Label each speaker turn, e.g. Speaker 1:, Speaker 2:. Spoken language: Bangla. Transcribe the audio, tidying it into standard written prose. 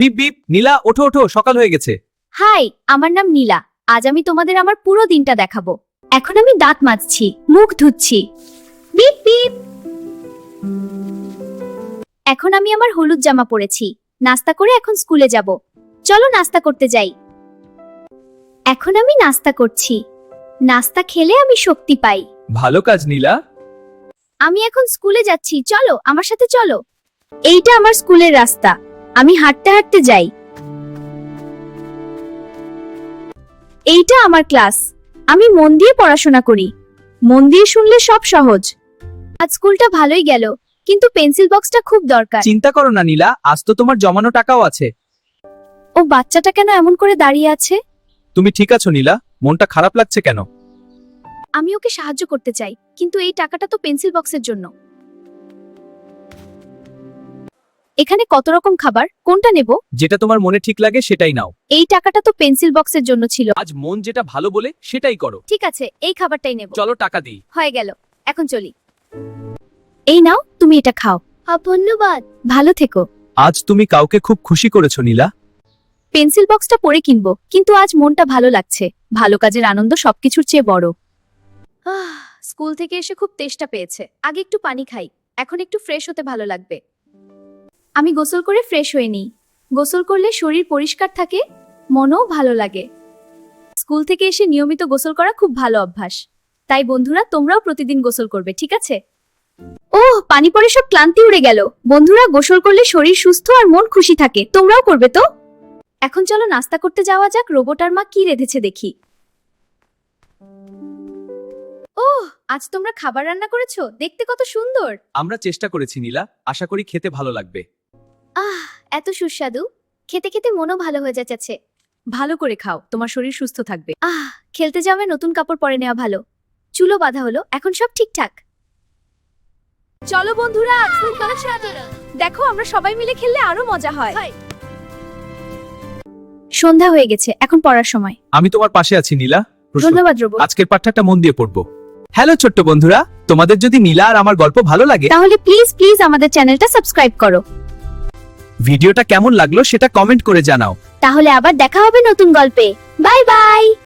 Speaker 1: বিপ বিপ, নীলা ওঠো ওঠো, সকাল হয়ে গেছে।
Speaker 2: হাই, আমার নাম নীলা। আজ আমি তোমাদের আমার পুরো দিনটা দেখাবো। এখন আমি দাঁত মাজছি, মুখ ধুচ্ছি। Beep beep. এখন আমি আমার হলুদ জামা পরেছি। নাস্তা করে এখন স্কুলে যাব। চলো নাস্তা করতে যাই। এখন আমি নাস্তা করছি। নাস্তা খেলে আমি শক্তি পাই।
Speaker 1: ভালো কাজ নীলা।
Speaker 2: আমি এখন স্কুলে যাচ্ছি, চলো আমার সাথে চলো। এইটা আমার স্কুলের রাস্তা। আমি হাঁটতে হাঁটতে যাই। এইটা আমার ক্লাস। আমি মন দিয়ে পড়াশোনা করি। মন দিয়ে শুনলে সব সহজ। আজ স্কুলটা ভালোই গেল, কিন্তু পেন্সিল বক্সটা খুব দরকার।
Speaker 1: চিন্তা করো না নীলা, আজ তো তোমার জমানো টাকাও আছে।
Speaker 2: ও বাচ্চাটা কেন এমন করে দাঁড়িয়ে আছে?
Speaker 1: তুমি ঠিক আছো নীলা? মনটা খারাপ লাগছে কেন?
Speaker 2: আমি ওকে সাহায্য করতে চাই, কিন্তু এই টাকাটা তো পেন্সিল বক্সের জন্য। এখানে কত রকম খাবার, কোনটা নেব?
Speaker 1: যেটা তোমার মনে ঠিক লাগে সেটাই নাও।
Speaker 2: এই টাকাটা তো পেন্সিল বক্সের জন্য ছিল।
Speaker 1: আজ মন যেটা ভালো বলে সেটাই করো।
Speaker 2: ঠিক আছে, এই খাবারটাই নেব।
Speaker 1: চলো টাকা দিই।
Speaker 2: হয়ে গেল, এখন চলি। এই নাও, তুমি এটা খাও। ধন্যবাদ। ভালো থেকো।
Speaker 1: আজ তুমি কাউকে খুব খুশি করেছো নীলা।
Speaker 2: পেন্সিল বক্সটা পরে কিনবো, কিন্তু আজ মনটা ভালো লাগছে। ভালো কাজের আনন্দ সবকিছুর চেয়ে বড়। স্কুল থেকে এসে খুব তেষ্টা পেয়েছে। আগে একটু পানি খাই, এখন একটু ফ্রেশ হতে ভালো লাগবে। আমি গোসল করে ফ্রেশ হয়ে নিই। গোসল করলে শরীর পরিষ্কার থাকে, মনও ভালো লাগে। স্কুল থেকে এসে নিয়মিত গোসল করা খুব ভালো অভ্যাস। তাই বন্ধুরা, তোমরাও প্রতিদিন গোসল করবে, ঠিক আছে? ওহ, পানি পড়ে সব ক্লান্তি উড়ে গেল। বন্ধুরা, গোসল করলে শরীর সুস্থ আর মন খুশি থাকে। তোমরাও করবে তো? এখন চলো নাস্তা করতে যাওয়া যাক। রোবটার মা কি রেঁধেছে দেখি। ওহ, আজ তোমরা খাবার রান্না করেছো, দেখতে কত সুন্দর।
Speaker 1: আমরা চেষ্টা করেছি নীলা, আশা করি খেতে ভালো লাগবে।
Speaker 2: এত সুস্বাদু। খেতে খেতে মনও ভালো হয়ে যাচ্ছে। ভালো করে খাও, তোমার শরীর সুস্থ থাকবে। খেলতে যাওয়ার নতুন কাপড় পরে নেওয়া ভালো। চুলো বাঁধা হলো, এখন সব ঠিকঠাক। চলো বন্ধুরা, দেখো আমরা সবাই মিলে খেললে আরো মজা হয়। সন্ধ্যা হয়ে গেছে, এখন পড়ার সময়।
Speaker 1: আমি তোমার পাশে আছি নীলা।
Speaker 2: ধন্যবাদ রোবট।
Speaker 1: আজকের পাঠটা মন দিয়ে পড়বো। হ্যালো ছোট্ট বন্ধুরা, তোমাদের যদি নীলা আর আমার গল্প ভালো লাগে
Speaker 2: তাহলে প্লিজ প্লিজ আমাদের চ্যানেলটা সাবস্ক্রাইব করো।
Speaker 1: ভিডিওটা কেমন লাগলো সেটা কমেন্ট করে জানাও।
Speaker 2: তাহলে আবার দেখা হবে নতুন গল্পে। Bye bye.